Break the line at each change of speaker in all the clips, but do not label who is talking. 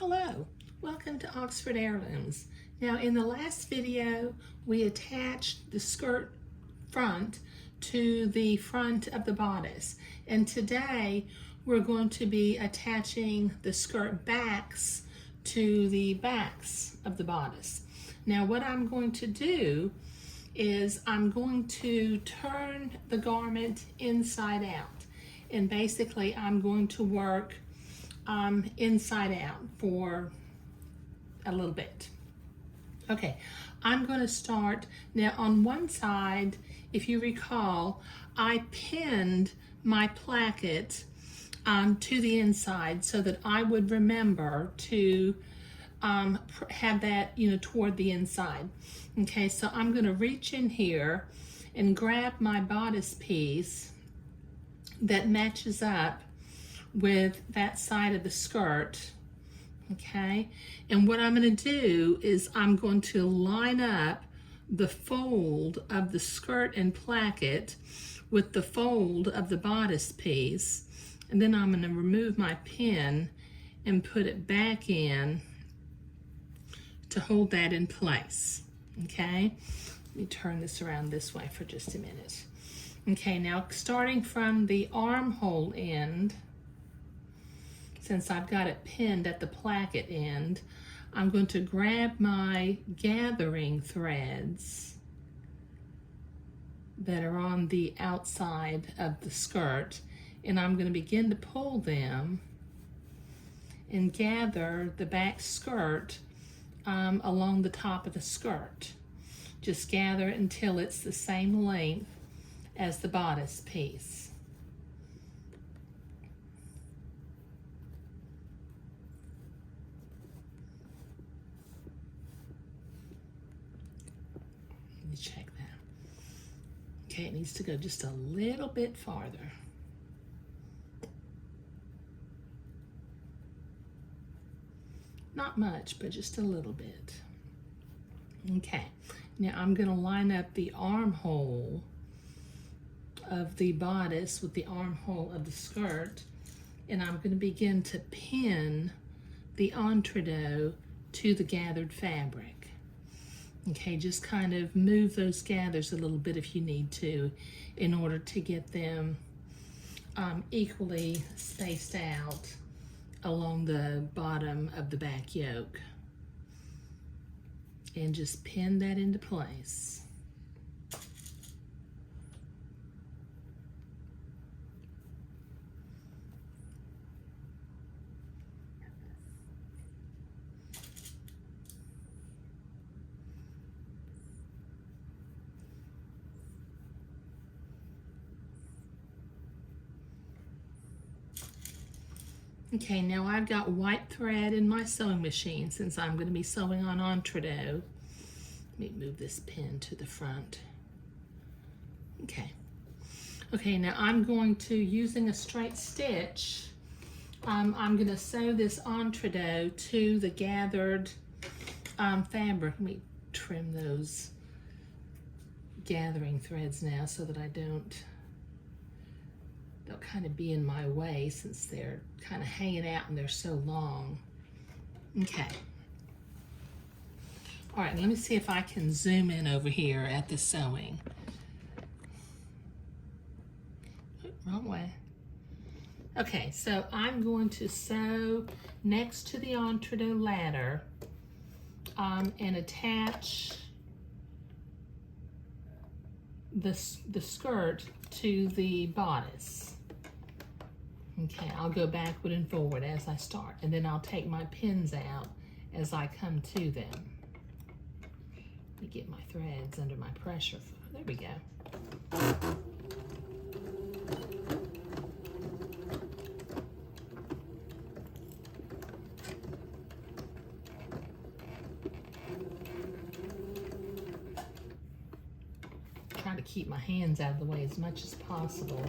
Hello, welcome to Oxford Heirlooms. Now in the last video we attached the skirt front to the front of the bodice, and today we're going to be attaching the skirt backs to the backs of the bodice. Now what I'm going to do is I'm going to turn the garment inside out, and basically I'm going to work inside out for a little bit. Okay, I'm going to start now on one side. If you recall, I pinned my placket to the inside so that I would remember to have that, toward the inside. Okay, so I'm going to reach in here and grab my bodice piece that matches up with that side of the skirt. Okay, and what I'm going to do is I'm going to line up the fold of the skirt and placket with the fold of the bodice piece, and then I'm going to remove my pin and put it back in to hold that in place. Okay, let me turn this around this way for just a minute. Okay, now starting from the armhole end, since I've got it pinned at the placket end, I'm going to grab my gathering threads that are on the outside of the skirt, and I'm going to begin to pull them and gather the back skirt along the top of the skirt. Just gather it until it's the same length as the bodice piece. Let me check that. Okay, it needs to go just a little bit farther. Not much, but just a little bit. Okay, now I'm going to line up the armhole of the bodice with the armhole of the skirt, and I'm going to begin to pin the entredot to the gathered fabric. Okay, just kind of move those gathers a little bit if you need to in order to get them equally spaced out along the bottom of the back yoke. And just pin that into place. Okay, now I've got white thread in my sewing machine since I'm going to be sewing on entredot. Let me move this pin to the front. Okay. Okay, now I'm going to, using a straight stitch, I'm going to sew this entredot to the gathered fabric. Let me trim those gathering threads now so that they'll kind of be in my way since they're kind of hanging out and they're so long. Okay. All right, let me see if I can zoom in over here at the sewing. Wrong way. Okay, so I'm going to sew next to the entredot ladder and attach the skirt to the bodice. Okay, I'll go backward and forward as I start, and then I'll take my pins out as I come to them. Let me get my threads under my pressure. There we go. Trying to keep my hands out of the way as much as possible.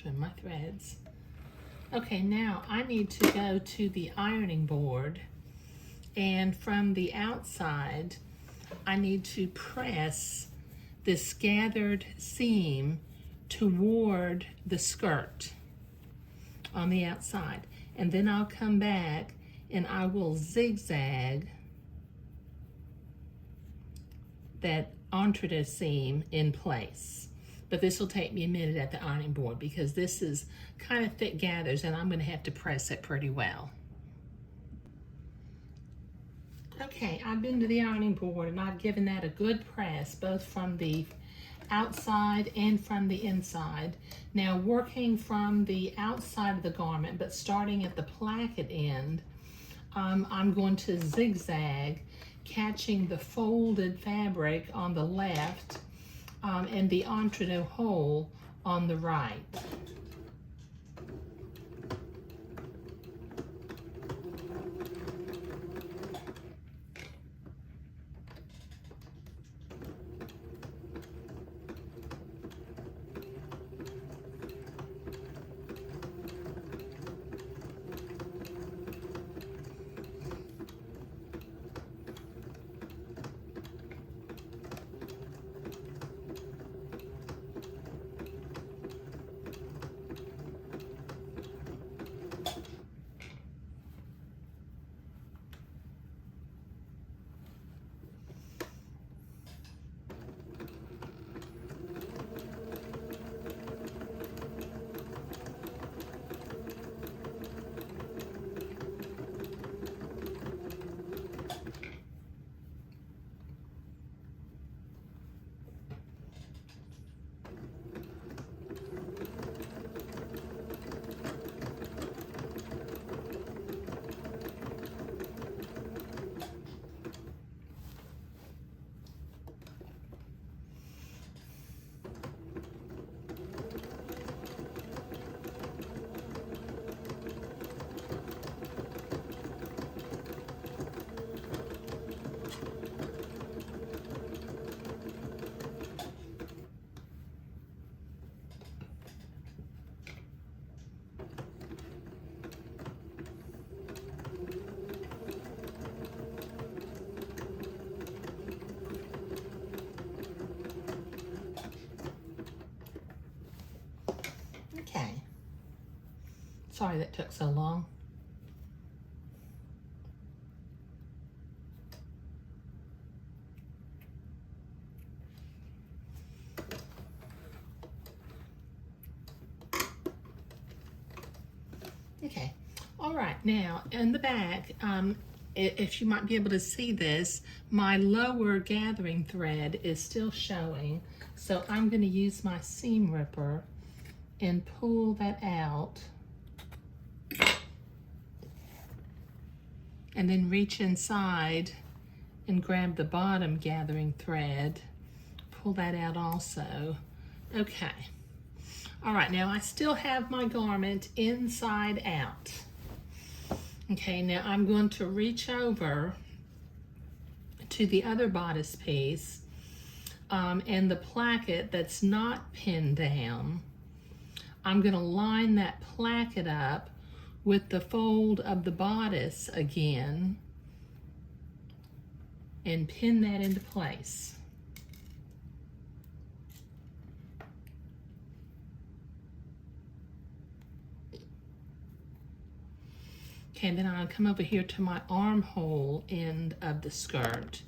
trim my threads. Okay, now I need to go to the ironing board, and from the outside I need to press this gathered seam toward the skirt on the outside, and then I'll come back and I will zigzag that entrecôte seam in place. But this will take me a minute at the ironing board because this is kind of thick gathers and I'm going to have to press it pretty well. Okay, I've been to the ironing board and I've given that a good press, both from the outside and from the inside. Now, working from the outside of the garment, but starting at the placket end, I'm going to zigzag, catching the folded fabric on the left and the entrecôte hole on the right. Okay. Sorry that took so long. Okay. All right. Now, in the back, if you might be able to see this, my lower gathering thread is still showing. So I'm going to use my seam ripper and pull that out. And then reach inside and grab the bottom gathering thread. Pull that out also. Okay. All right, now I still have my garment inside out. Okay, now I'm going to reach over to the other bodice piece and the placket that's not pinned down. I'm going to line that placket up with the fold of the bodice again and pin that into place. Okay, and then I'll come over here to my armhole end of the skirt,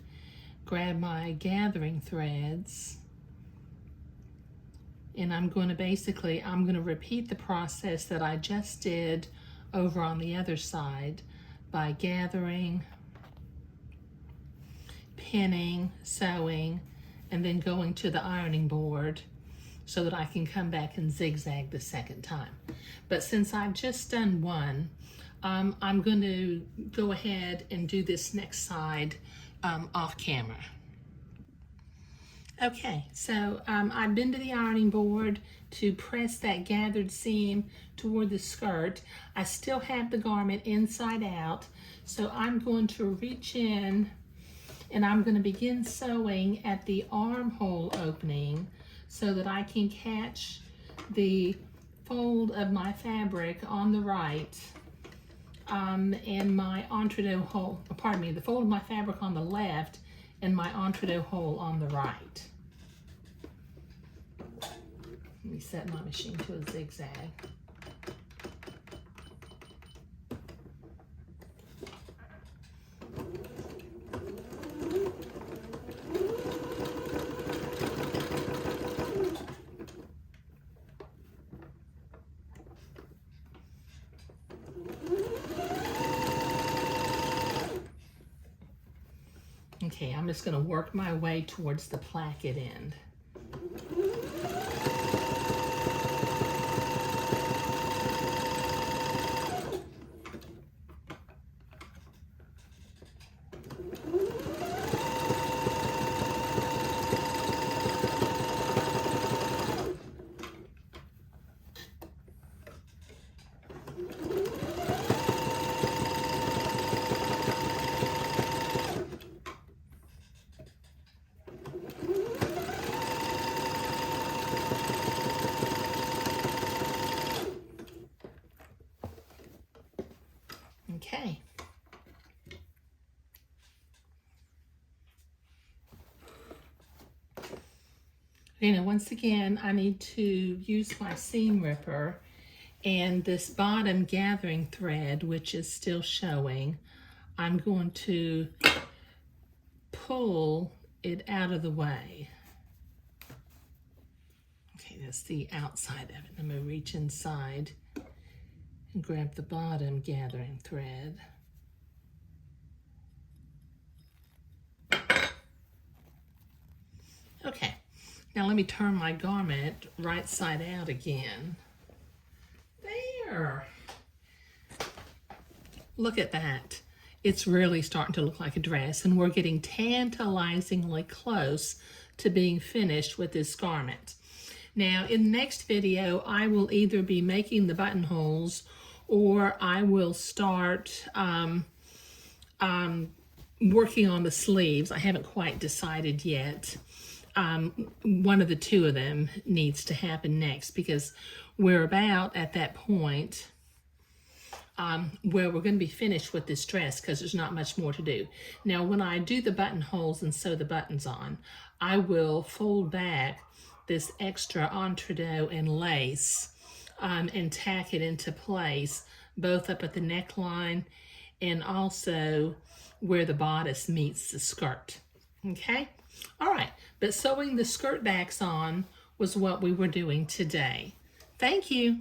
grab my gathering threads, and I'm going to repeat the process that I just did over on the other side by gathering, pinning, sewing, and then going to the ironing board so that I can come back and zigzag the second time. But since I've just done one, I'm going to go ahead and do this next side off camera. Okay, so I've been to the ironing board to press that gathered seam toward the skirt. I still have the garment inside out, so I'm going to reach in and I'm going to begin sewing at the armhole opening so that I can catch the fold of my fabric on the right, and my entredeux hole, pardon me, the fold of my fabric on the left and my entredeux hole on the right. Let me set my machine to a zigzag. Okay, I'm just going to work my way towards the placket end. Okay. Okay, now once again, I need to use my seam ripper and this bottom gathering thread, which is still showing. I'm going to pull it out of the way. Okay, that's the outside of it. I'm going to reach inside and grab the bottom gathering thread. Okay, now let me turn my garment right side out again. There. Look at that. It's really starting to look like a dress, and we're getting tantalizingly close to being finished with this garment. Now, in the next video, I will either be making the buttonholes or I will start working on the sleeves. I haven't quite decided yet. One of the two of them needs to happen next, because we're about at that point where we're going to be finished with this dress, because there's not much more to do. Now, when I do the buttonholes and sew the buttons on, I will fold back this extra entredeux and lace and tack it into place, both up at the neckline and also where the bodice meets the skirt. Okay? All right, but sewing the skirt backs on was what we were doing today. Thank you.